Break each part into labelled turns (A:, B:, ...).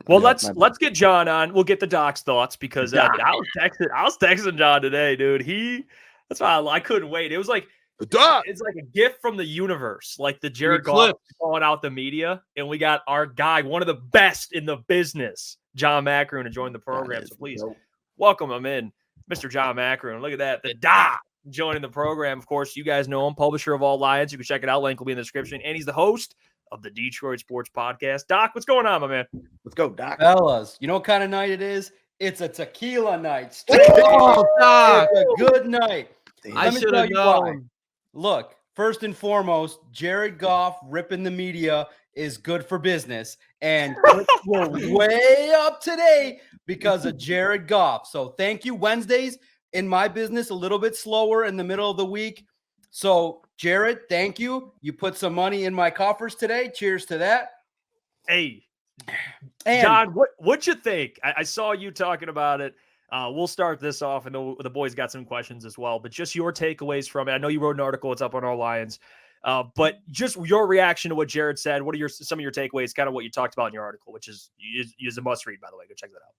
A: Well, let's get John on. We'll get the Doc's thoughts because I was texting John today, dude. That's why I couldn't wait. It was like it's like a gift from the universe, like the Jared Goff calling out the media, and we got our guy, one of the best in the business, John Maakaron, to join the program. So please welcome him in, Mr. John Maakaron. Look at that, the Doc joining the program. Of course, you guys know him, publisher of All Lions. You can check it out. Link will be in the description, and he's the host of the Detroit Sports Podcast. Doc, what's going on, my man?
B: Let's go, Doc.
C: Fellas, you know what kind of night it is? It's a tequila night.
B: Oh, Doc.
C: It's a good night.
B: I should have known.
C: Look, first and foremost, Jared Goff ripping the media is good for business. And we're way up today because of Jared Goff. So thank you. Wednesdays in my business, a little bit slower in the middle of the week. So, Jared, thank you. You put some money in my coffers today. Cheers to that.
A: Hey, and John, what you think? I saw you talking about it. We'll start this off, and the boys got some questions as well. But just your takeaways from it. I know you wrote an article. It's up on Our Lions. But just your reaction to what Jared said. What are some of your takeaways? Kind of what you talked about in your article, which is a must read, by the way. Go check that out.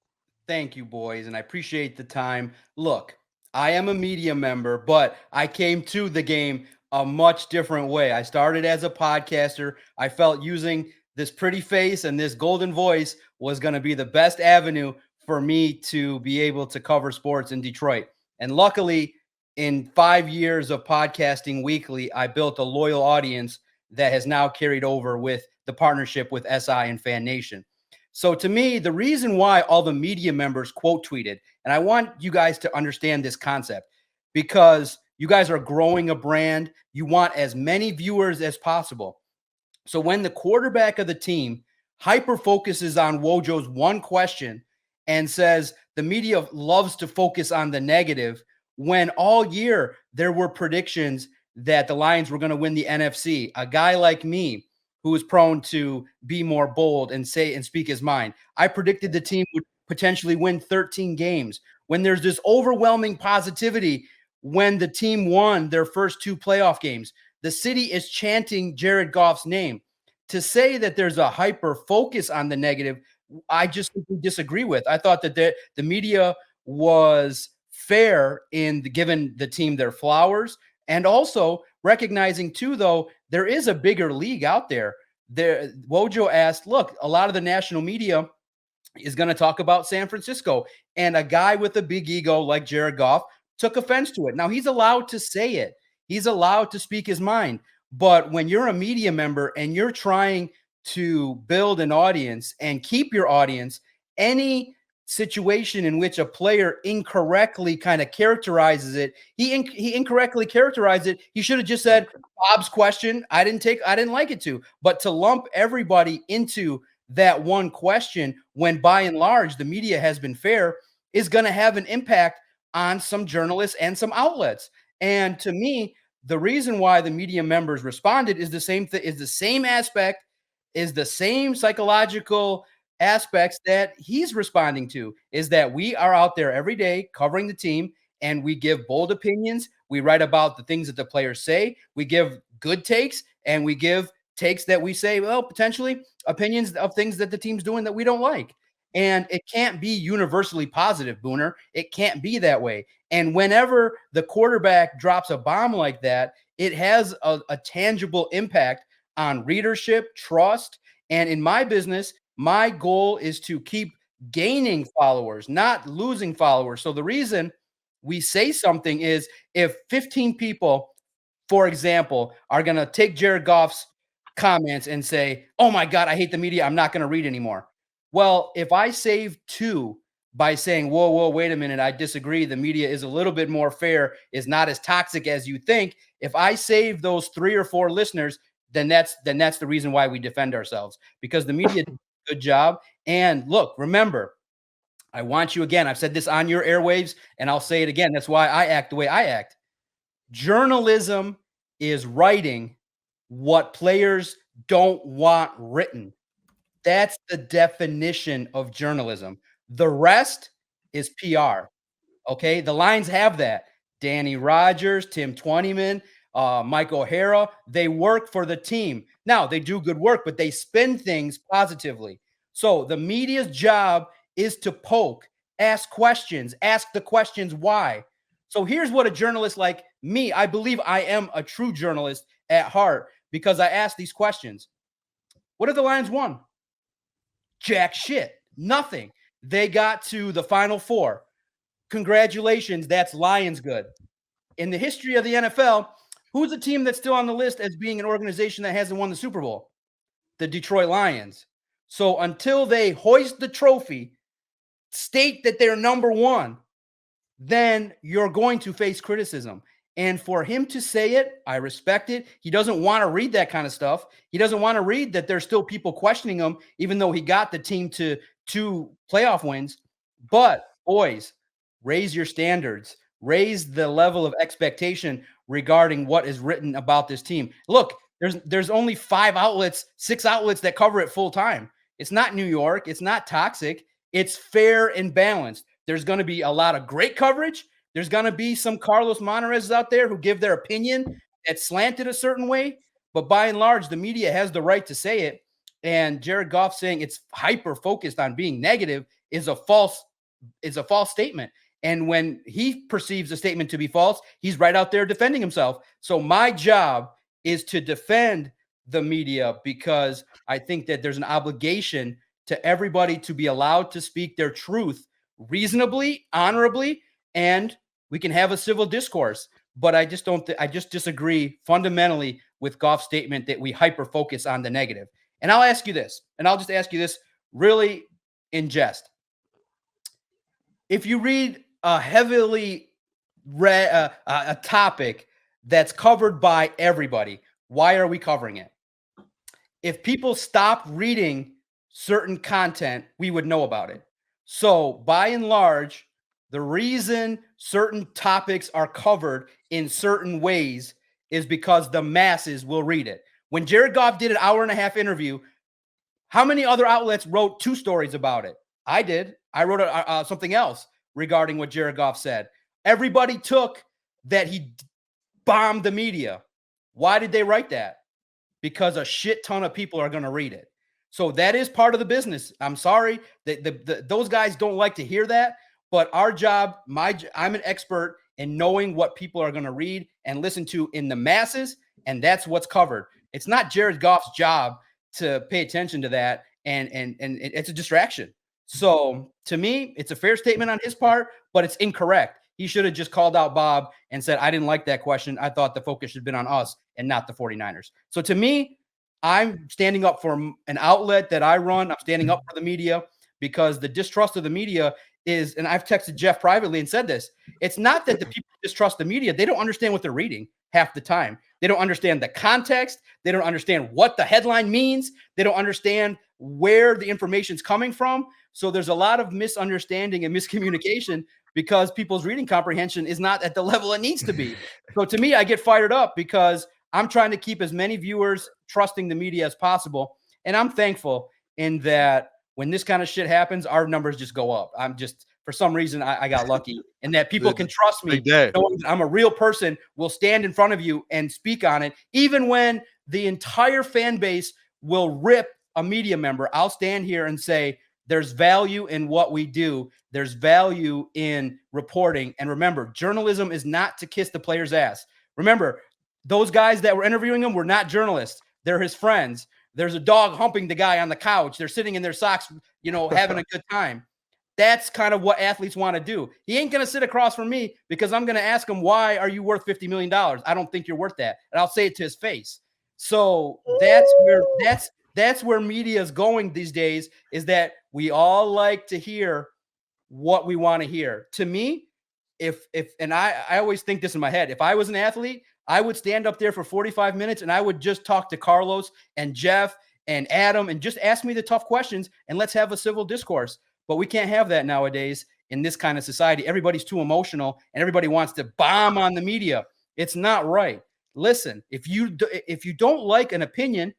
C: Thank you, boys, and I appreciate the time. Look, I am a media member, but I came to the game a much different way. I started as a podcaster. I felt using this pretty face and this golden voice was going to be the best avenue for me to be able to cover sports in Detroit. And luckily, in 5 years of podcasting weekly, I built a loyal audience that has now carried over with the partnership with SI and Fan Nation. So to me, the reason why all the media members quote tweeted, and I want you guys to understand this concept, because you guys are growing a brand. You want as many viewers as possible. So when the quarterback of the team hyper focuses on Wojo's one question and says the media loves to focus on the negative, when all year there were predictions that the Lions were going to win the NFC, a guy like me who is prone to be more bold and say and speak his mind, I predicted the team would potentially win 13 games. When there's this overwhelming positivity, when the team won their first 2 playoff games, the city is chanting Jared Goff's name. To say that there's a hyper focus on the negative, I just disagree with. I thought that the media was fair in giving the team their flowers, and also recognizing too, though, there is a bigger league out there. Wojo asked, look, a lot of the national media is going to talk about San Francisco, and a guy with a big ego like Jared Goff took offense to it. Now, he's allowed to say it. He's allowed to speak his mind. But when you're a media member and you're trying to build an audience and keep your audience, any situation in which a player incorrectly kind of characterizes it, he incorrectly characterized it. He should have just said, Bob's question, I didn't like it to. But to lump everybody into that one question when by and large the media has been fair is going to have an impact on some journalists and some outlets. And to me, the reason why the media members responded is the same aspect, is the same psychological aspects that he's responding to, is that we are out there every day covering the team and we give bold opinions. We write about the things that the players say. We give good takes and we give takes that we say, well, potentially opinions of things that the team's doing that we don't like. And it can't be universally positive, Booner. It can't be that way. And whenever the quarterback drops a bomb like that, it has a tangible impact on readership, trust. And in my business, my goal is to keep gaining followers, not losing followers. So the reason we say something is if 15 people, for example, are going to take Jared Goff's comments and say, oh my God, I hate the media, I'm not going to read anymore. Well, if I save 2 by saying, whoa, wait a minute, I disagree, the media is a little bit more fair, is not as toxic as you think. If I save those 3 or 4 listeners, then that's the reason why we defend ourselves, because the media did a good job. And look, remember, I want you, again, I've said this on your airwaves and I'll say it again. That's why I act the way I act. Journalism is writing what players don't want written. That's the definition of journalism. The rest is PR. Okay. The Lions have that. Danny Rogers, Tim Twentyman, Mike O'Hara, they work for the team. Now, they do good work, but they spin things positively. So the media's job is to poke, ask questions, ask the questions why. So here's what a journalist like me, I believe I am a true journalist at heart because I ask these questions. What have the Lions won? Jack shit. Nothing. They got to the Final Four. Congratulations. That's Lions good. In the history of the NFL, who's a team that's still on the list as being an organization that hasn't won the Super Bowl? The Detroit Lions. So until they hoist the trophy, state that they're number one, then you're going to face criticism. And for him to say it, I respect it. He doesn't want to read that kind of stuff. He doesn't want to read that there's still people questioning him, even though he got the team to 2 playoff wins. But boys, raise your standards, raise the level of expectation regarding what is written about this team. Look, there's only 5 outlets, 6 outlets that cover it full time. It's not New York. It's not toxic. It's fair and balanced. There's going to be a lot of great coverage. There's going to be some Carlos Monterez's out there who give their opinion that's slanted a certain way. But by and large, the media has the right to say it. And Jared Goff saying it's hyper focused on being negative is a false statement. And when he perceives a statement to be false, he's right out there defending himself. So my job is to defend the media because I think that there's an obligation to everybody to be allowed to speak their truth reasonably, honorably, and we can have a civil discourse. But I just don't. I just disagree fundamentally with Goff's statement that we hyper focus on the negative. And I'll ask you this, and I'll just ask you this really in jest. If you read a heavily read a topic that's covered by everybody, why are we covering it? If people stopped reading certain content, we would know about it. So by and large, the reason certain topics are covered in certain ways is because the masses will read it. When Jared Goff did an 1.5-hour interview, how many other outlets wrote 2 stories about it? I did. I wrote something else regarding what Jared Goff said. Everybody took that he bombed the media. Why did they write that? Because a shit ton of people are going to read it. So that is part of the business. I'm sorry that those guys don't like to hear that, but our job, I'm an expert in knowing what people are going to read and listen to in the masses, and that's what's covered. It's not Jared Goff's job to pay attention to that, and it's a distraction. So to me, it's a fair statement on his part, but it's incorrect. He should have just called out Bob and said, I didn't like that question. I thought the focus should have been on us and not the 49ers. So to me, I'm standing up for an outlet that I run. I'm standing up for the media because the distrust of the media is, and I've texted Jeff privately and said this, it's not that the people distrust the media. They don't understand what they're reading half the time. They don't understand the context. They don't understand what the headline means. They don't understand where the information's coming from. So there's a lot of misunderstanding and miscommunication because people's reading comprehension is not at the level it needs to be. So to me, I get fired up because I'm trying to keep as many viewers trusting the media as possible. And I'm thankful in that when this kind of shit happens, our numbers just go up. I'm just, for some reason, I got lucky and that people can trust me. Knowing that I'm a real person, will stand in front of you and speak on it. Even when the entire fan base will rip a media member, I'll stand here and say, there's value in what we do. There's value in reporting. And remember, journalism is not to kiss the player's ass. Remember, those guys that were interviewing him were not journalists. They're his friends. There's a dog humping the guy on the couch. They're sitting in their socks, having a good time. That's kind of what athletes want to do. He ain't going to sit across from me because I'm going to ask him, why are you worth $50 million? I don't think you're worth that. And I'll say it to his face. So that's where media is going these days, is that we all like to hear what we want to hear. To me, and I always think this in my head, if I was an athlete, I would stand up there for 45 minutes and I would just talk to Carlos and Jeff and Adam and just ask me the tough questions and let's have a civil discourse. But we can't have that nowadays in this kind of society. Everybody's too emotional and everybody wants to bomb on the media. It's not right. Listen, if you don't like an opinion,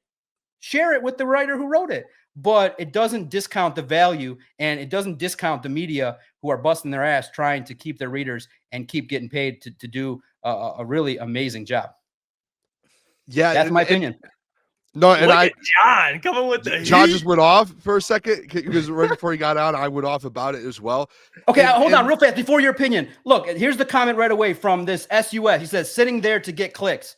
C: share it with the writer who wrote it. But it doesn't discount the value and it doesn't discount the media who are busting their ass trying to keep their readers and keep getting paid to do a really amazing job.
D: Yeah.
C: That's my opinion.
D: No, and
A: Look at John coming with the
D: John
A: heat.
D: just went off for a second because right before he got out, I went off about it as well.
C: Okay, hold on real fast before your opinion. Look, here's the comment right away from this SUS. He says, sitting there to get clicks.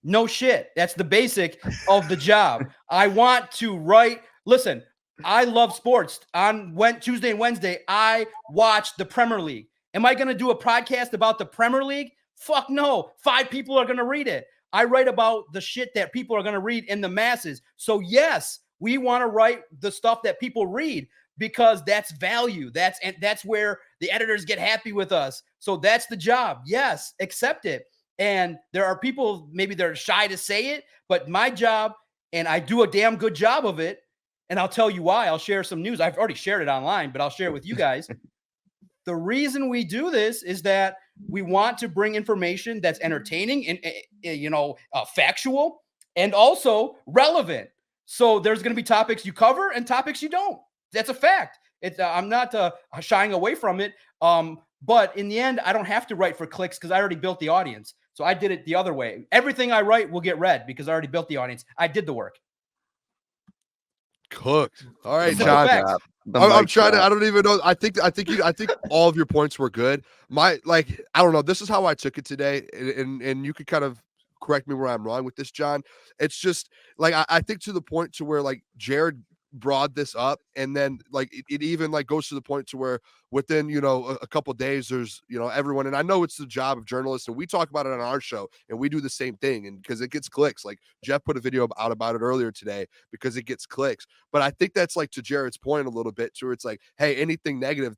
C: No shit. That's the basic of the job. I want to write. Listen, I love sports. On Tuesday and Wednesday, I watch the Premier League. Am I going to do a podcast about the Premier League? Fuck no. 5 people are going to read it. I write about the shit that people are going to read in the masses. So yes, we want to write the stuff that people read because that's value. That's where the editors get happy with us. So that's the job. Yes, accept it. And there are people, maybe they're shy to say it, but my job, and I do a damn good job of it. And I'll tell you why. I'll share some news. I've already shared it online, but I'll share it with you guys. The reason we do this is that we want to bring information that's entertaining and, factual and also relevant. So there's going to be topics you cover and topics you don't. That's a fact. I'm not shying away from it. But in the end, I don't have to write for clicks because I already built the audience. So I did it the other way. Everything I write will get read because I already built the audience. I did the work.
D: Cooked. All right, John. I'm trying to. I don't even know. I think all of your points were good. I don't know. This is how I took it today, and you could kind of correct me where I'm wrong with this, John. It's just like I think to the point to where like Jared brought this up, and then like it even like goes to the point to where within a couple days there's everyone, and I know it's the job of journalists, and we talk about it on our show, and we do the same thing, and because it gets clicks. Like Jeff put a video out about it earlier today because it gets clicks. But I think that's like to Jared's point a little bit, to where it's like, hey, anything negative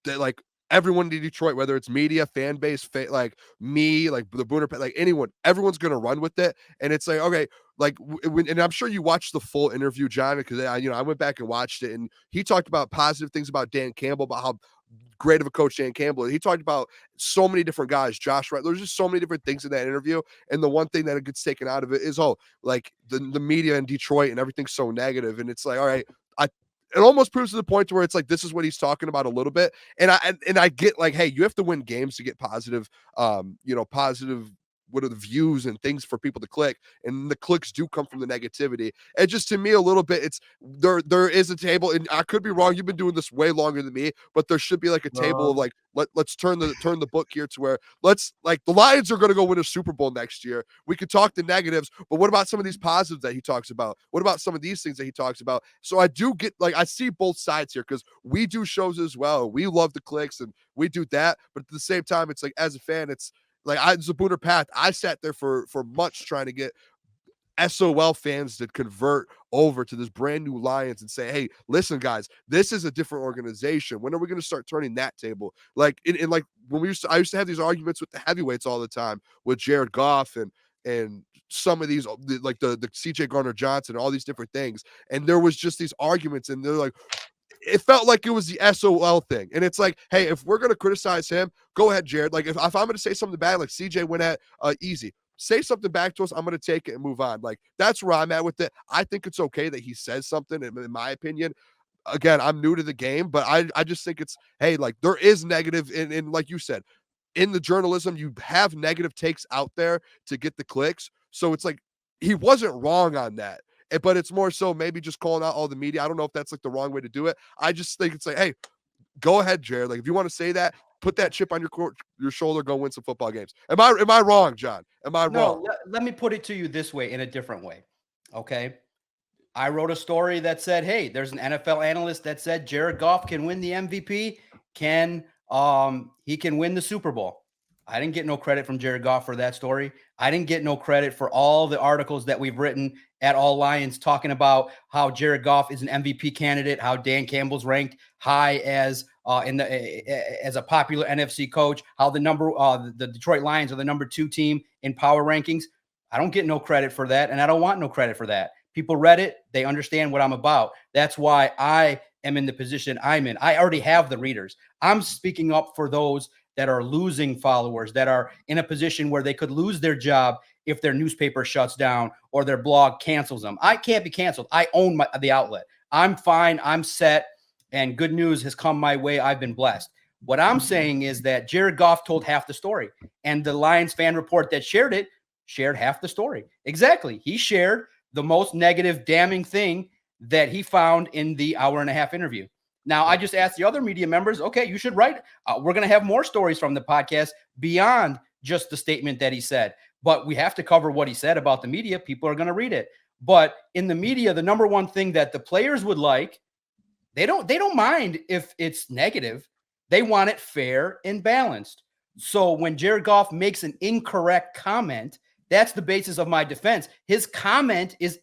D: that like everyone in Detroit, whether it's media, fan base, like me, like the Booner, like anyone, everyone's gonna run with it, and it's like okay. Like, and I'm sure you watched the full interview, John, because I went back and watched it, and he talked about positive things about Dan Campbell, about how great of a coach Dan Campbell is. He talked about so many different guys, Josh Wright. There's just so many different things in that interview, and the one thing that gets taken out of it is like the media in Detroit and everything's so negative, and it's like, all right, it almost proves to the point to where it's like this is what he's talking about a little bit, and I get like, hey, you have to win games to get positive, positive. What are the views and things for people to click, and the clicks do come from the negativity. And just to me a little bit, it's there is a table, and I could be wrong, you've been doing this way longer than me, but there should be like a table of like let's turn the book here to where let's like the Lions are going to go win a Super Bowl next year. We could talk the negatives, but what about some of these positives that he talks about? What about some of these things that he talks about? So I do get like I see both sides here, because we do shows as well, we love the clicks and we do that, but at the same time it's like as a fan, it's like as a Booner Path, I sat there for months trying to get SOL fans to convert over to this brand new Lions and say, hey, listen, guys, this is a different organization. When are we going to start turning that table? Like, in like when I used to have these arguments with the heavyweights all the time with Jared Goff and some of these, like the CJ Gardner-Johnson, all these different things. And there was just these arguments, and they're like, it felt like it was the SOL thing. And it's like, hey, if we're going to criticize him, go ahead, Jared. Like if I'm going to say something bad, like CJ went at easy, say something back to us. I'm going to take it and move on. Like that's where I'm at with it. I think it's okay that he says something, in my opinion. Again, I'm new to the game, but I just think it's, hey, like there is negative in like you said, in the journalism, you have negative takes out there to get the clicks. So it's like, he wasn't wrong on that. But it's more so maybe just calling out all the media. I don't know if that's like the wrong way to do it. I just think it's like, hey, go ahead, Jared. Like if you want to say that, put that chip on your shoulder, go win some football games. Am I wrong, John? Am I wrong?
C: Let me put it to you this way, in a different way. Okay. I wrote a story that said, hey, there's an NFL analyst that said Jared Goff can win the MVP. He can win the Super Bowl. I didn't get no credit from Jared Goff for that story. I didn't get no credit for all the articles that we've written at All Lions talking about how Jared Goff is an MVP candidate, how Dan Campbell's ranked high as a popular NFC coach, how the Detroit Lions are the number 2 team in power rankings. I don't get no credit for that, and I don't want no credit for that. People read it. They understand what I'm about. That's why I am in the position I'm in. I already have the readers. I'm speaking up for those that are losing followers, that are in a position where they could lose their job if their newspaper shuts down or their blog cancels them. I can't be canceled. I own the outlet. I'm fine. I'm set. And good news has come my way. I've been blessed. What I'm saying is that Jared Goff told half the story, and the Lions fan report that shared it shared half the story. Exactly. He shared the most negative, damning thing that he found in the hour-and-a-half interview. Now, I just asked the other media members, okay, you should write. We're going to have more stories from the podcast beyond just the statement that he said. But we have to cover what he said about the media. People are going to read it. But in the media, the number one thing that the players would like, they don't mind if it's negative. They want it fair and balanced. So when Jared Goff makes an incorrect comment, that's the basis of my defense. His comment is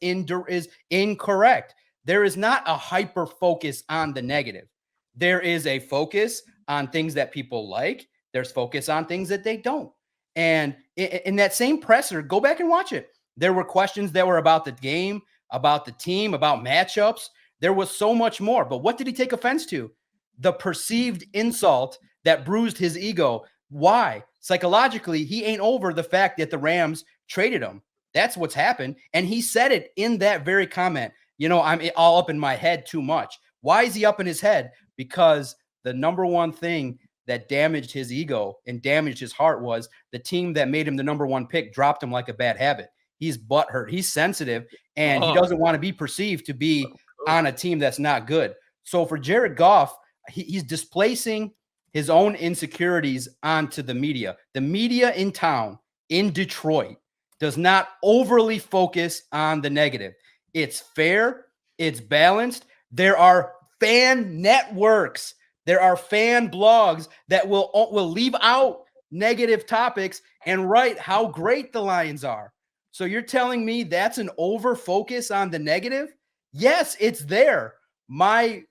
C: incorrect. There is not a hyper focus on the negative. There is a focus on things that people like. There's focus on things that they don't. And in that same presser, go back and watch it. There were questions that were about the game, about the team, about matchups. There was so much more. But what did he take offense to? The perceived insult that bruised his ego. Why? Psychologically, he ain't over the fact that the Rams traded him. That's what's happened. And he said it in that very comment. You know, I'm all up in my head too much. Why is he up in his head? Because the number one thing that damaged his ego and damaged his heart was the team that made him the number one pick dropped him like a bad habit. He's butthurt. He's sensitive, and he doesn't want to be perceived to be on a team that's not good. So for Jared Goff, he's displacing his own insecurities onto the media. The media in town, in Detroit, does not overly focus on the negative. It's fair. It's balanced. There are fan networks. There are fan blogs that will leave out negative topics and write how great the Lions are. So you're telling me that's an over focus on the negative? Yes, it's there. My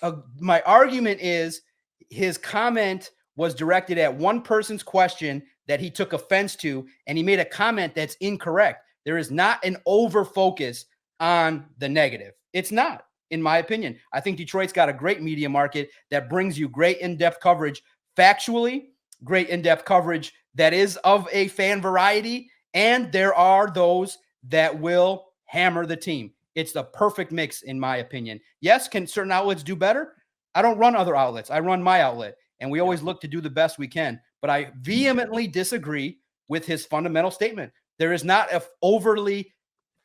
C: argument is his comment was directed at one person's question that he took offense to, and he made a comment that's incorrect. There is not an over focus on the negative. It's not, in my opinion. I think Detroit's got a great media market that brings you great in-depth coverage, factually, great in-depth coverage that is of a fan variety, and there are those that will hammer the team. It's the perfect mix, in my opinion. Yes, can certain outlets do better? I don't run other outlets. I run my outlet, and we always look to do the best we can. But I vehemently disagree with his fundamental statement. There is not an overly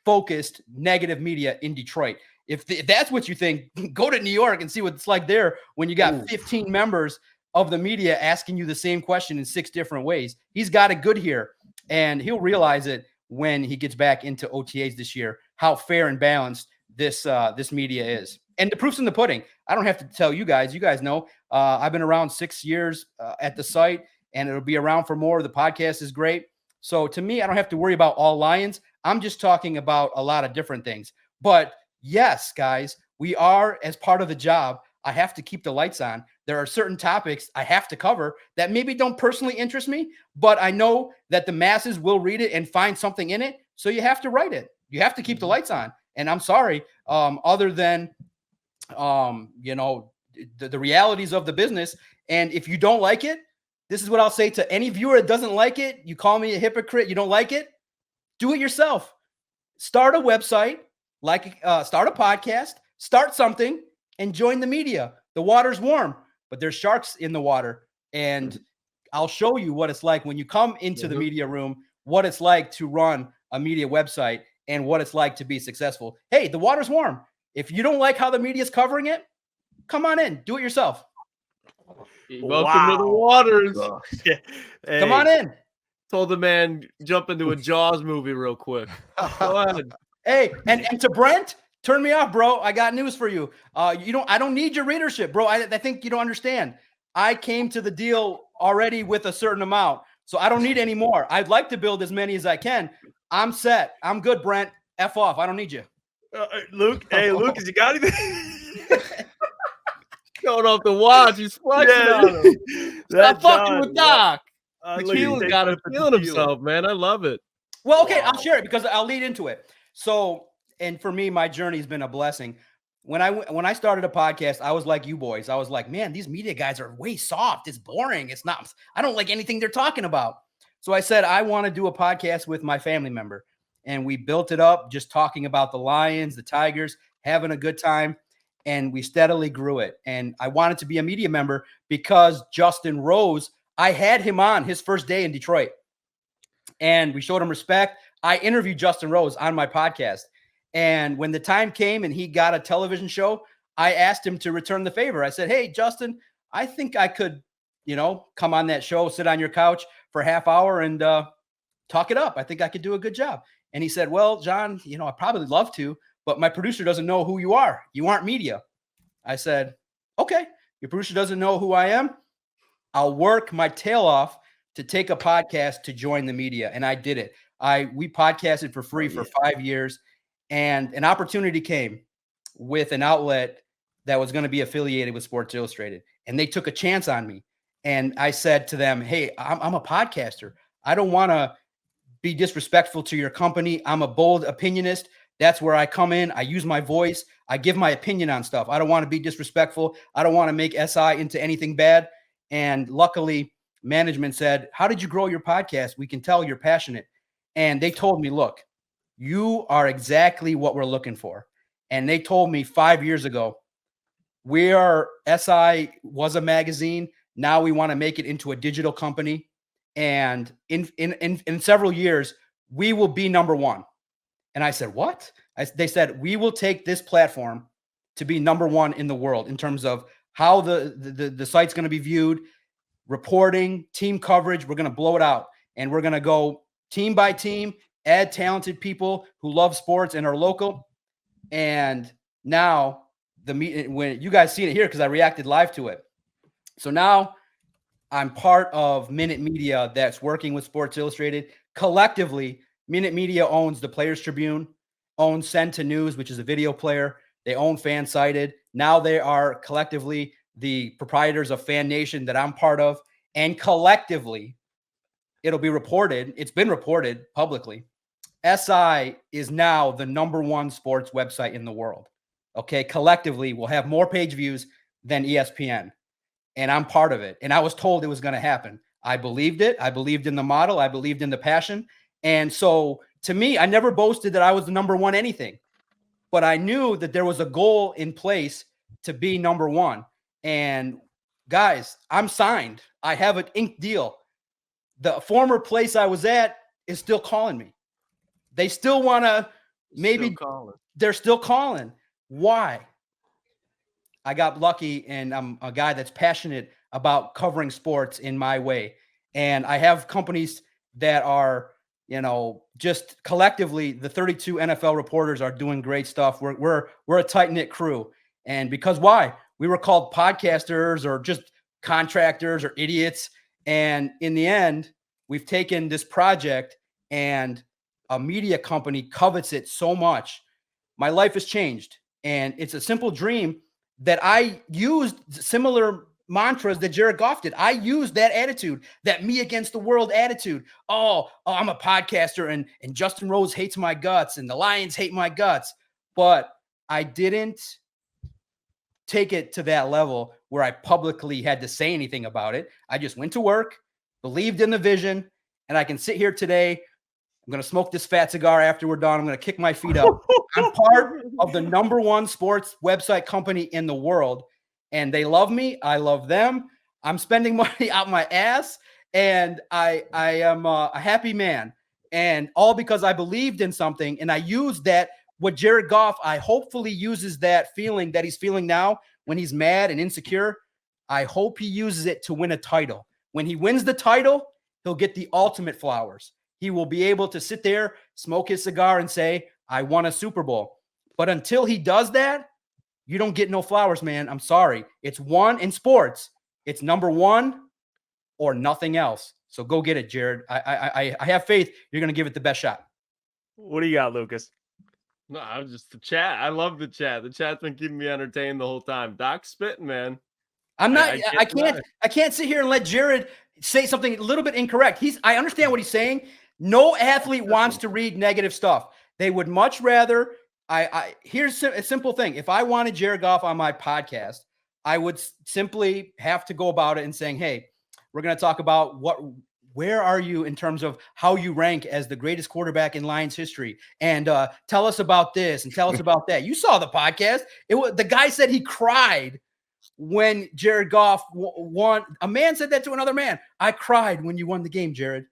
C: focused negative media in Detroit. If that's what you think, go to New York and see what it's like there when you got 15 members of the media asking you the same question in 6 different ways. He's got it good here, and he'll realize it when he gets back into OTAs this year, how fair and balanced this media is. And the proof's in the pudding. I don't have to tell you guys. You guys know I've been around 6 years at the site, and it'll be around for more. The podcast is great. So to me, I don't have to worry about all Lions. I'm just talking about a lot of different things. But yes, guys, we are, as part of the job, I have to keep the lights on. There are certain topics I have to cover that maybe don't personally interest me, but I know that the masses will read it and find something in it. So you have to write it. You have to keep the lights on. And I'm sorry, other than, the realities of the business. And if you don't like it, this is what I'll say to any viewer that doesn't like it. You call me a hypocrite. You don't like it. Do it yourself. Start a website, start a podcast, start something, and join the media. The water's warm, but there's sharks in the water. And I'll show you what it's like when you come into the media room, what it's like to run a media website and what it's like to be successful. Hey, the water's warm. If you don't like how the media is covering it, come on in. Do it yourself.
B: Welcome to the waters.
A: Hey.
C: Come on in.
B: Told the man jump into a Jaws movie real quick. Go ahead.
C: Hey, and to Brent, turn me off, bro. I got news for you. I don't need your readership, bro. I think you don't understand. I came to the deal already with a certain amount, so I don't need any more. I'd like to build as many as I can. I'm set. I'm good, Brent. F off. I don't need you.
A: Luke, Lucas, you got anything?
B: Showing off the watch. He's flexing on him. Stop fucking with Doc. McKeelan's got it feeling himself, man. I love it.
C: Well, okay, I'll share it because I'll lead into it. So, and for me, my journey has been a blessing. When I started a podcast, I was like you boys. I was like, man, these media guys are way soft. It's boring. It's not. I don't like anything they're talking about. So I said, I want to do a podcast with my family member. And we built it up just talking about the Lions, the Tigers, having a good time. And we steadily grew it. And I wanted to be a media member because Justin Rose, I had him on his first day in Detroit. And we showed him respect. I interviewed Justin Rose on my podcast. And when the time came and he got a television show, I asked him to return the favor. I said, hey, Justin, I think I could, come on that show, sit on your couch for a half hour and talk it up. I think I could do a good job. And he said, well, John, I'd probably love to, but my producer doesn't know who you are. You aren't media. I said, okay, your producer doesn't know who I am. I'll work my tail off to take a podcast to join the media. And I did it. We podcasted for free for 5 years, and an opportunity came with an outlet that was going to be affiliated with Sports Illustrated. And they took a chance on me. And I said to them, hey, I'm a podcaster. I don't want to be disrespectful to your company. I'm a bold opinionist. That's where I come in. I use my voice. I give my opinion on stuff. I don't want to be disrespectful. I don't want to make SI into anything bad. And luckily, management said, how did you grow your podcast? We can tell you're passionate. And they told me, look, you are exactly what we're looking for. And they told me 5 years ago, SI was a magazine. Now we want to make it into a digital company. And in several years, we will be number one. And I said, what? They said, we will take this platform to be number one in the world in terms of how the site's going to be viewed, reporting, team coverage. We're going to blow it out. And we're going to go team by team, add talented people who love sports and are local. And now when you guys seen it here, because I reacted live to it. So now I'm part of Minute Media that's working with Sports Illustrated. Collectively, Minute Media owns the Players Tribune, owns Send to News, which is a video player. They own FanSided. Now they are collectively the proprietors of Fan Nation that I'm part of. And collectively, it'll be reported. It's been reported publicly. SI is now the number one sports website in the world. Okay. Collectively, we'll have more page views than ESPN. And I'm part of it. And I was told it was going to happen. I believed it. I believed in the model. I believed in the passion. And so to me, I never boasted that I was the number one anything, but I knew that there was a goal in place to be number one. And guys, I'm signed. I have an inked deal. The former place I was at is still calling me. They still want to they're still calling. Why? I got lucky, and I'm a guy that's passionate about covering sports in my way. And I have companies that are, just collectively, the 32 NFL reporters are doing great stuff. We're a tight-knit crew. And because why? We were called podcasters or just contractors or idiots. And in the end, we've taken this project, and a media company covets it so much. My life has changed, and it's a simple dream that I used similar mantras that Jared Goff did. I used that attitude, that me against the world attitude. Oh, I'm a podcaster, and Justin Rose hates my guts, and the Lions hate my guts. But I didn't take it to that level where I publicly had to say anything about it. I just went to work, believed in the vision, and I can sit here today. I'm going to smoke this fat cigar after we're done. I'm going to kick my feet up. I'm part of the number one sports website company in the world, and they love me. I love them. I'm spending money out my ass, and I am a happy man, and all because I believed in something, and I used that. What Jared Goff, I hopefully uses that feeling that he's feeling now when he's mad and insecure. I hope he uses it to win a title. When he wins the title, he'll get the ultimate flowers. He will be able to sit there, smoke his cigar, and say, I won a Super Bowl. But until he does that, you don't get no flowers, man. I'm sorry. It's one in sports. It's number one or nothing else. So go get it, Jared. I have faith you're going to give it the best shot.
A: What do you got, Lucas?
B: No, I was just the chat. I love the chat. The chat's been keeping me entertained the whole time. Doc's spitting, man.
C: I'm not. I can't sit here and let Jared say something a little bit incorrect. I understand what he's saying. No athlete wants to read negative stuff. They would much rather. Here's a simple thing. If I wanted Jared Goff on my podcast, I would simply have to go about it and saying, "Hey, we're going to talk about where are you in terms of how you rank as the greatest quarterback in Lions history? And tell us about this and tell us about that." You saw the podcast. The guy said he cried when Jared Goff won. A man said that to another man. I cried when you won the game, Jared.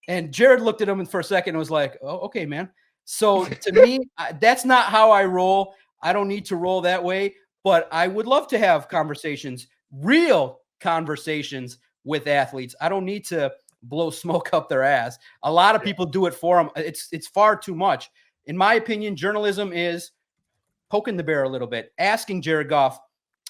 C: And Jared looked at him for a second and was like, "Oh, okay, man." So to me, that's not how I roll. I don't need to roll that way, but I would love to have conversations, real conversations with athletes. I don't need to blow smoke up their ass. A lot of people do it for them. It's far too much. In my opinion, journalism is poking the bear a little bit, asking Jared Goff,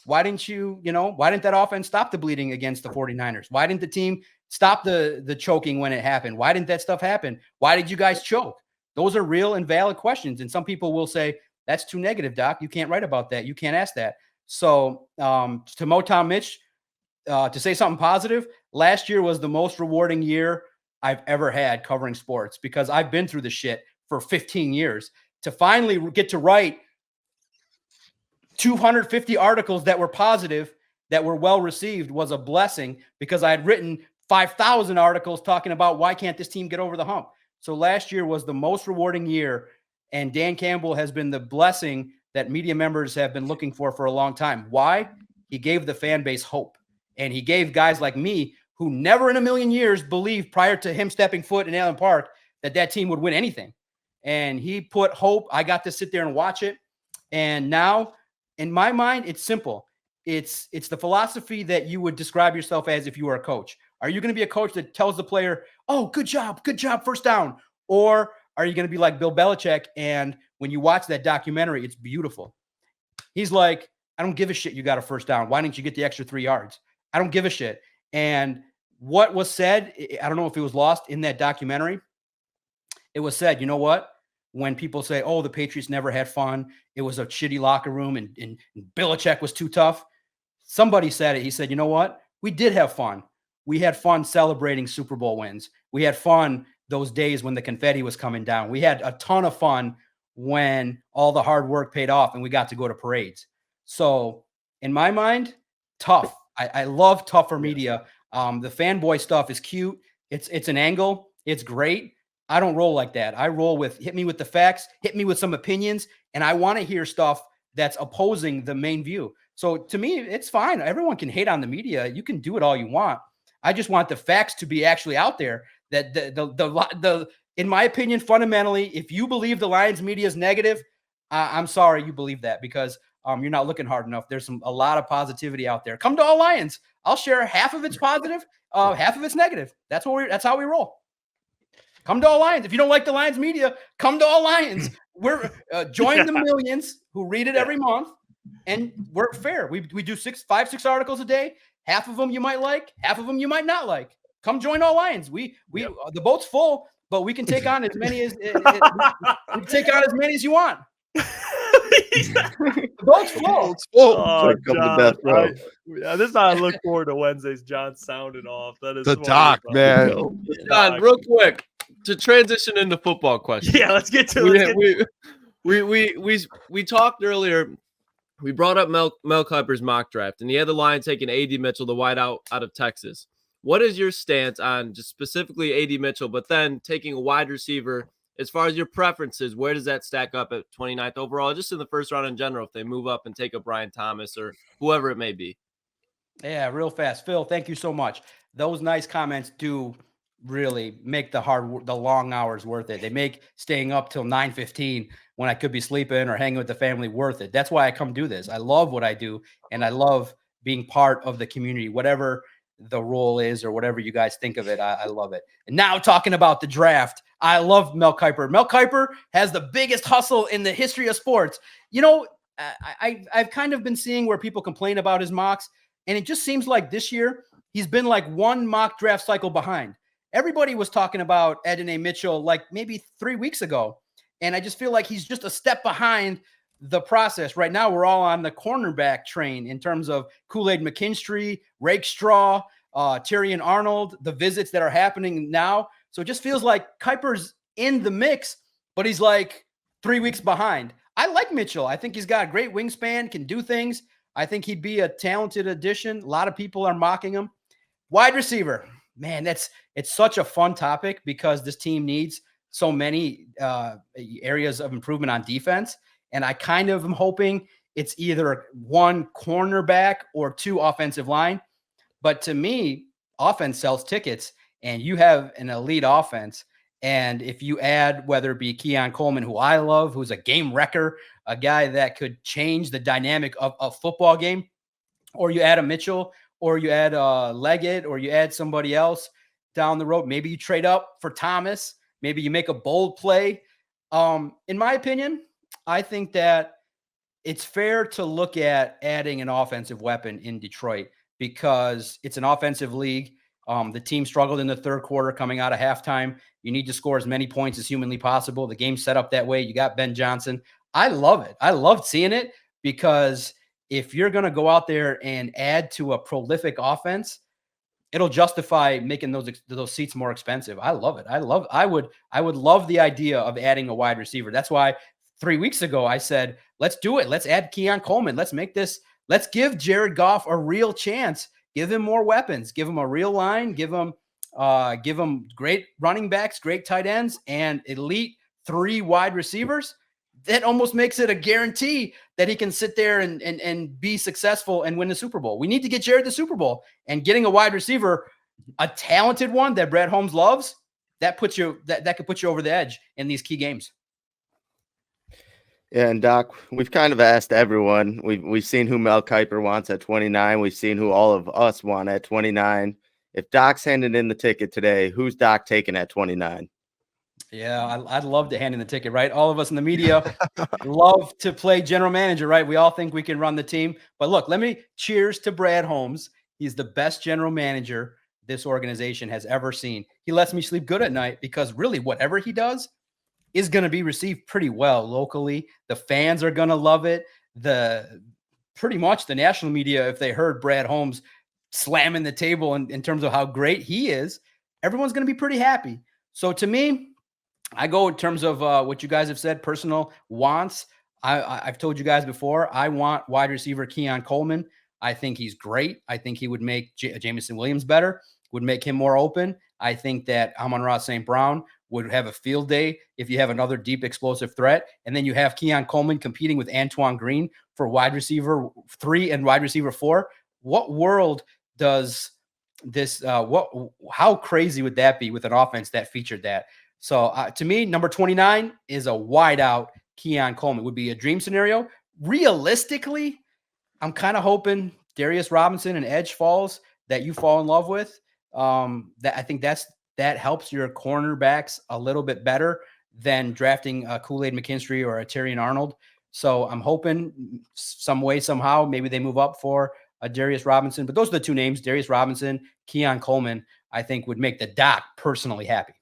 C: why didn't that offense stop the bleeding against the 49ers? Why didn't the team stop the choking when it happened? Why didn't that stuff happen? Why did you guys choke? Those are real and valid questions. And some people will say, that's too negative, Doc. You can't write about that. You can't ask that. So to Motown Mitch, to say something positive, last year was the most rewarding year I've ever had covering sports because I've been through the shit for 15 years. To finally get to write 250 articles that were positive, that were well received was a blessing because I had written 5,000 articles talking about why can't this team get over the hump. So last year was the most rewarding year, and Dan Campbell has been the blessing that media members have been looking for a long time. Why? He gave the fan base hope, and he gave guys like me who never in a million years believed prior to him stepping foot in Allen Park that team would win anything. And he put hope. I got to sit there and watch it. And now, in my mind, it's simple. It's the philosophy that you would describe yourself as if you were a coach. Are you going to be a coach that tells the player, oh, good job, first down? Or are you going to be like Bill Belichick, and when you watch that documentary, it's beautiful. He's like, I don't give a shit you got a first down. Why didn't you get the extra 3 yards? I don't give a shit. And what was said, I don't know if it was lost in that documentary. It was said, you know what? When people say, oh, the Patriots never had fun, it was a shitty locker room and Belichick was too tough. Somebody said it. He said, you know what? We did have fun. We had fun celebrating Super Bowl wins. We had fun those days when the confetti was coming down. We had a ton of fun when all the hard work paid off and we got to go to parades. So in my mind, tough. I love tougher media. The fanboy stuff is cute. It's an angle. It's great. I don't roll like that. I roll with hit me with the facts, hit me with some opinions, and I want to hear stuff that's opposing the main view. So to me, it's fine. Everyone can hate on the media. You can do it all you want. I just want the facts to be actually out there. That the in my opinion, fundamentally, if you believe the Lions media is negative, I'm sorry you believe that because you're not looking hard enough. There's a lot of positivity out there. Come to All Lions. I'll share half of it's positive, half of it's negative. That's how we roll. Come to All Lions. If you don't like the Lions media, come to All Lions. We're join the millions who read it every month, and we're fair. We do 5, 6 articles a day. Half of them you might like, half of them you might not like. Come join All Lions. The boat's full, but we can take on as many as we can take on as many as you want. The boat's full.
A: This is how I look forward to Wednesdays. John sounding off. That is
D: the doc, man.
B: John, real quick to transition into football questions.
A: Yeah, let's get to it.
B: We talked earlier. We brought up Mel Kiper's mock draft, and he had the Lions taking A.D. Mitchell, the wideout out of Texas. What is your stance on just specifically A.D. Mitchell, but then taking a wide receiver? As far as your preferences, where does that stack up at 29th overall, just in the first round in general, if they move up and take a Brian Thomas or whoever it may be?
C: Yeah, real fast. Phil, thank you so much. Those nice comments do really make the long hours worth it. They make staying up till 9:15 when I could be sleeping or hanging with the family worth it. That's why I come do this. I love what I do, and I love being part of the community, whatever the role is or whatever you guys think of it. I love it. And now talking about the draft, I love Mel Kiper. Mel Kiper has the biggest hustle in the history of sports. You know, I've kind of been seeing where people complain about his mocks, and it just seems like this year he's been like one mock draft cycle behind. Everybody was talking about Adonai Mitchell like maybe 3 weeks ago, and I just feel like he's just a step behind the process. Right now, we're all on the cornerback train in terms of Kool-Aid McKinstry, Rakestraw, Tyrion Arnold, the visits that are happening now. So it just feels like Kiper's in the mix, but he's like 3 weeks behind. I like Mitchell. I think he's got a great wingspan, can do things. I think he'd be a talented addition. A lot of people are mocking him. Wide receiver. Man, it's such a fun topic because this team needs so many areas of improvement on defense. And I kind of am hoping it's either one cornerback or 2 offensive line. But to me, offense sells tickets, and you have an elite offense And if you add, whether it be Keon Coleman, who I love, who's a game wrecker, a guy that could change the dynamic of a football game, or you add a Mitchell, or you add Leggett, or you add somebody else down the road, maybe you trade up for Thomas, maybe you make a bold play. In my opinion, I think that it's fair to look at adding an offensive weapon in Detroit because it's an offensive league. The team struggled in the third quarter coming out of halftime. You need to score as many points as humanly possible. The game's set up that way. You got Ben Johnson. I love it. I loved seeing it because if you're going to go out there and add to a prolific offense, it'll justify making those seats more expensive. I love it. I would love the idea of adding a wide receiver. That's why 3 weeks ago I said, let's do it. Let's add Keon Coleman. Let's give Jared Goff a real chance. Give him more weapons. Give him a real line. Give him great running backs, great tight ends, and elite 3 wide receivers. That almost makes it a guarantee that he can sit there and be successful and win the Super Bowl. We need to get Jared the Super Bowl, and getting a wide receiver, a talented one that Brad Holmes loves, that could put you over the edge in these key games.
E: Yeah, and Doc, we've kind of asked everyone. We've seen who Mel Kiper wants at 29. We've seen who all of us want at 29. If Doc's handing in the ticket today, who's Doc taking at 29?
C: Yeah, I'd love to hand in the ticket, right? All of us in the media love to play general manager, right? We all think we can run the team. But look, cheers to Brad Holmes. He's the best general manager this organization has ever seen. He lets me sleep good at night because really whatever he does is going to be received pretty well locally. The fans are going to love it. Pretty much the national media, if they heard Brad Holmes slamming the table in terms of how great he is, everyone's going to be pretty happy. So to me, I go in terms of what you guys have said, personal wants. I've told you guys before, I want wide receiver Keon Coleman. I think he's great. I think he would make Jameson Williams better, would make him more open. I think that Amon-Ra St. Brown would have a field day if you have another deep explosive threat. And then you have Keon Coleman competing with Antoine Green for wide receiver 3 and wide receiver 4. What world does this, how crazy would that be with an offense that featured that? So to me, number 29 is a wide out Keon Coleman. Would be a dream scenario. Realistically, I'm kind of hoping Darius Robinson and edge falls that you fall in love with. That I think that helps your cornerbacks a little bit better than drafting a Kool-Aid McKinstry or a Terrion Arnold. So I'm hoping some way, somehow, maybe they move up for a Darius Robinson. But those are the 2 names, Darius Robinson, Keon Coleman, I think would make the Doc personally happy.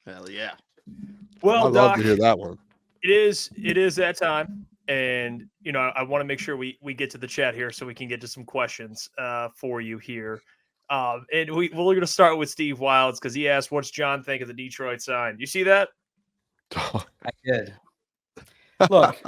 E: Hell yeah.
A: Well,
D: I'd love to hear that one.
A: It is that time. And, I want to make sure we get to the chat here so we can get to some questions for you here. And we're going to start with Steve Wilds because he asked, what's John think of the Detroit sign? You see that?
C: I did. Look,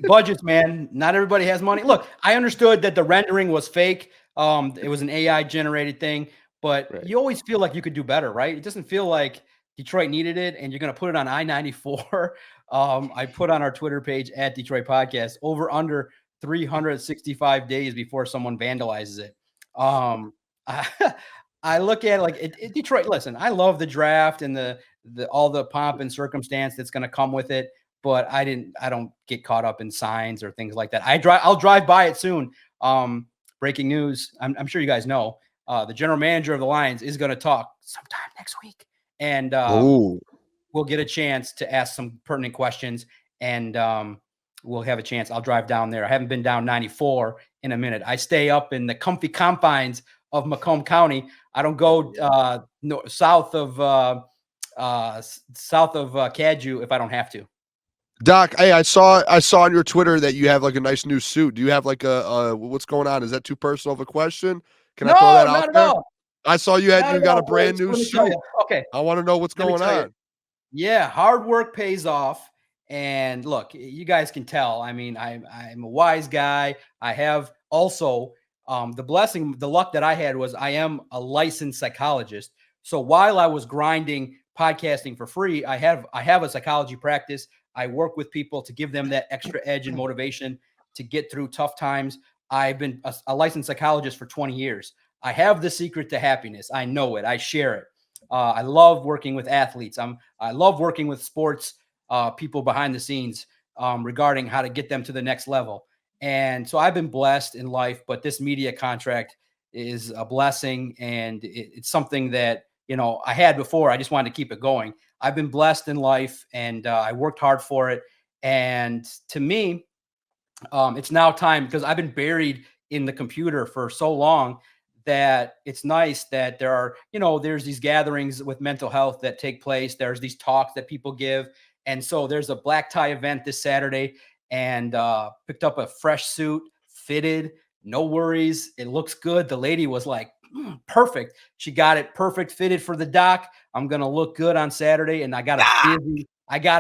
C: budgets, man. Not everybody has money. Look, I understood that the rendering was fake. It was an AI generated thing, but right. You always feel like you could do better, right? It doesn't feel like Detroit needed it, and you're going to put it on I-94. I put on our Twitter page at Detroit Podcast over under 365 days before someone vandalizes it. I look at it like Detroit. Listen, I love the draft and the all the pomp and circumstance that's going to come with it, but I don't get caught up in signs or things like that. I'll drive by it soon. Breaking news. I'm sure you guys know the general manager of the Lions is going to talk sometime next week. And we'll get a chance to ask some pertinent questions, and we'll have a chance. I'll drive down there. I haven't been down 94 in a minute. I stay up in the comfy confines of Macomb County. I don't go south of Cadju if I don't have to.
D: Doc, hey, I saw on your Twitter that you have like a nice new suit. Do you have like a what's going on? Is that too personal of a question? Can I throw that out there?
C: All.
D: I saw you got a brand new suit.
C: Okay.
D: I want to know what's going on.
C: Yeah, hard work pays off. And look, you guys can tell. I mean, I'm a wise guy. I have also the luck that I had was I am a licensed psychologist. So while I was grinding podcasting for free, I have a psychology practice. I work with people to give them that extra edge and motivation to get through tough times. I've been a licensed psychologist for 20 years. I have the secret to happiness. I know it. I share it. I love working with athletes. I love working with sports people behind the scenes regarding how to get them to the next level. And so I've been blessed in life, but this media contract is a blessing, and it's something that, you know, I had before. I just wanted to keep it going. I've been blessed in life, and I worked hard for it. And to me, it's now time, because I've been buried in the computer for so long, that it's nice that there are, you know, there's these gatherings with mental health that take place. There's these talks that people give. And so there's a black tie event this Saturday, and picked up a fresh suit, fitted, no worries. It looks good. The lady was like, perfect. She got it perfect fitted for the doc. I'm going to look good on Saturday. And I got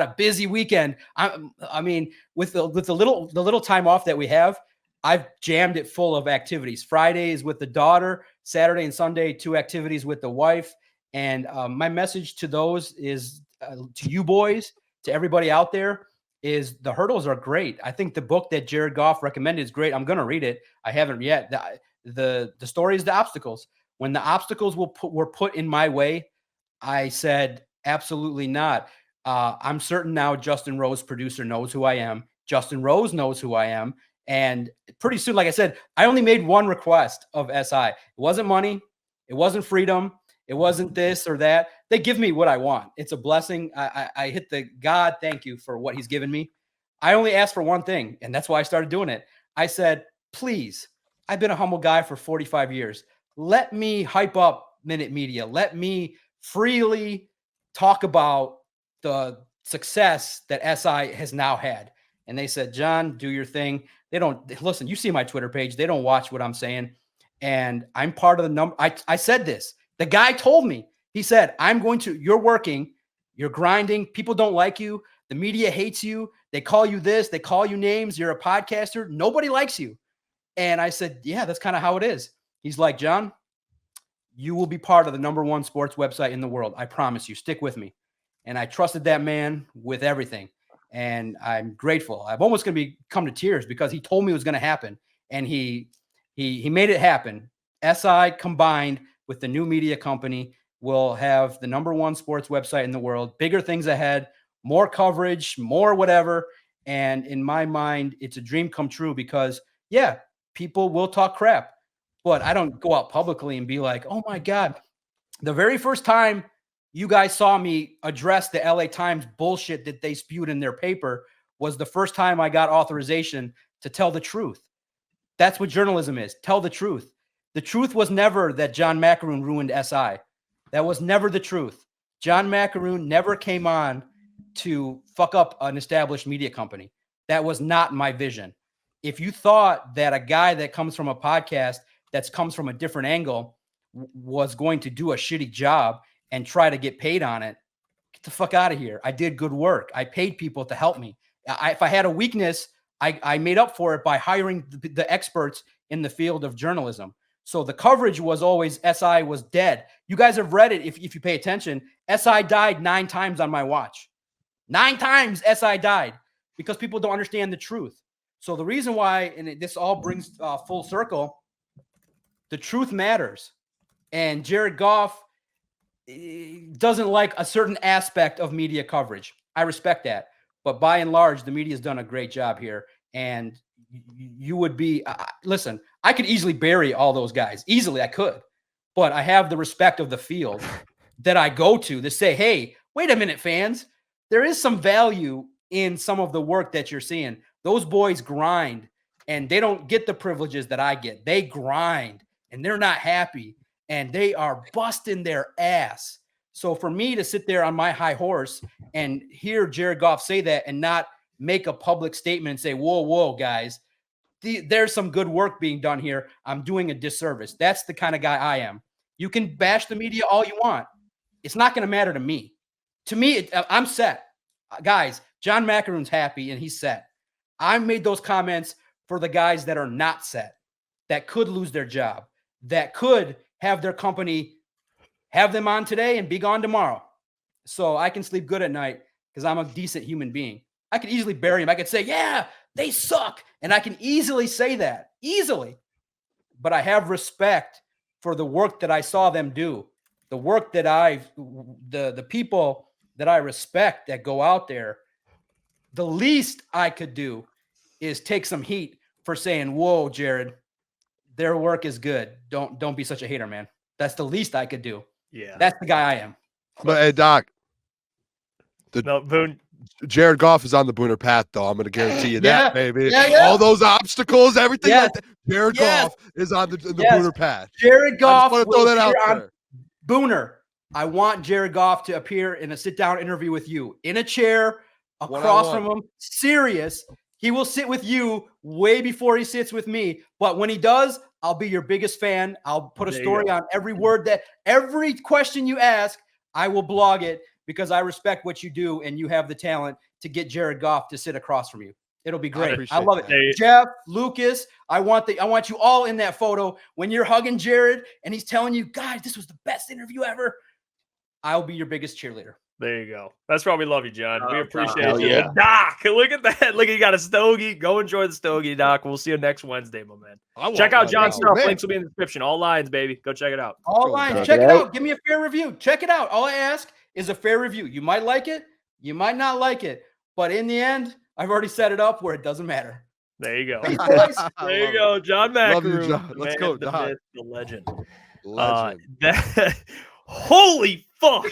C: a busy weekend. I mean, with the little time off that we have, I've jammed it full of activities. Fridays with the daughter, Saturday and Sunday, 2 activities with the wife. And my message to those is to you boys, to everybody out there, is the hurdles are great. I think the book that Jared Goff recommended is great. I'm going to read it. I haven't yet. The story is the obstacles. When the obstacles were put in my way, I said, absolutely not. I'm certain now Justin Rose, producer, knows who I am. Justin Rose knows who I am. And pretty soon, like I said, I only made one request of SI. It wasn't money. It wasn't freedom. It wasn't this or that. They give me what I want. It's a blessing. I hit the God, thank you for what he's given me. I only asked for one thing, and that's why I started doing it. I said, please, I've been a humble guy for 45 years. Let me hype up Minute Media. Let me freely talk about the success that SI has now had. And they said, John, do your thing. They don't listen. You see my Twitter page. They don't watch what I'm saying. And I'm part of the number. I said this. The guy told me, he said, you're working, you're grinding. People don't like you. The media hates you. They call you this. They call you names. You're a podcaster. Nobody likes you. And I said, yeah, that's kind of how it is. He's like, John, you will be part of the #1 sports website in the world. I promise you. Stick with me. And I trusted that man with everything. And I'm grateful. I'm almost going to come to tears, because he told me it was going to happen. And he made it happen. SI combined with the new media company will have the #1 sports website in the world. Bigger things ahead, more coverage, more whatever. And in my mind, it's a dream come true, because, yeah, people will talk crap. But I don't go out publicly and be like, oh, my God. The very first time you guys saw me address the LA Times bullshit that they spewed in their paper was the first time I got authorization to tell the truth. That's what journalism is. Tell the truth. The truth was never that John Maakaron ruined SI. That was never the truth. John Maakaron never came on to fuck up an established media company. That was not my vision. If you thought that a guy that comes from a podcast that comes from a different angle was going to do a shitty job and try to get paid on it, get the fuck out of here. I did good work. I paid people to help me. If I had a weakness, I made up for it by hiring the experts in the field of journalism. So the coverage was always SI was dead. You guys have read it. If you pay attention, SI died 9 times on my watch. 9 times SI died, because people don't understand the truth. So the reason why, and this all brings full circle, the truth matters. And Jared Goff doesn't like a certain aspect of media coverage. I respect that. But by and large, the media has done a great job here. And you would be, listen, I could easily bury all those guys. Easily, I could. But I have the respect of the field that I go to say, hey, wait a minute, fans. There is some value in some of the work that you're seeing. Those boys grind, and they don't get the privileges that I get. They grind, and they're not happy, and they are busting their ass. So for me to sit there on my high horse and hear Jared Goff say that and not make a public statement and say, whoa, guys, there's some good work being done here, I'm doing a disservice. That's the kind of guy I am. You can bash the media all you want. It's not going to matter to me. To me, I'm set. Guys, John Maakaron's happy, and he's set. I made those comments for the guys that are not set, that could lose their job, that could have their company have them on today and be gone tomorrow. So I can sleep good at night because I'm a decent human being. I could easily bury him. I could say, yeah, they suck. And I can easily say that, easily. But I have respect for the work that I saw them do. the work that the people that I respect that go out there, the least I could do is take some heat for saying, whoa, Jared, their work is good. Don't be such a hater, man. That's the least I could do.
A: Yeah.
C: That's the guy I am.
D: But hey, Doc,
A: Boone.
D: Jared Goff is on the Booner path, though. I'm going to guarantee you that, baby.
C: Yeah.
D: All those obstacles, everything like that. Jared Goff is on the Booner path.
C: Jared Goff.
D: I just want to throw that out there.
C: Booner, I want Jared Goff to appear in a sit-down interview with you in a chair across from him. Serious. He will sit with you way before he sits with me. But when he does, I'll be your biggest fan. I'll put a story on every question you ask. I will blog it because I respect what you do and you have the talent to get Jared Goff to sit across from you. It'll be great. I love it. Jeff, Lucas, I want you all in that photo when you're hugging Jared and he's telling you, guys, this was the best interview ever. I'll be your biggest cheerleader.
A: There you go. That's why we love you, John. We appreciate you.
E: Yeah.
A: Doc, look at that. Look, you got a stogie. Go enjoy the stogie, Doc. We'll see you next Wednesday, my man. Check out John's stuff. Links will be in the description. All lines, baby. Go check it out.
C: All lines. Check it out. Give me a fair review. Check it out. All I ask is a fair review. You might like it. You might not like it. But in the end, I've alre't set it up where it doesn't matter.
A: There you go. There you go. John Maakaron.
D: Love you, John. Let's go, Doc.
A: The legend.
D: Legend.
A: Holy fuck.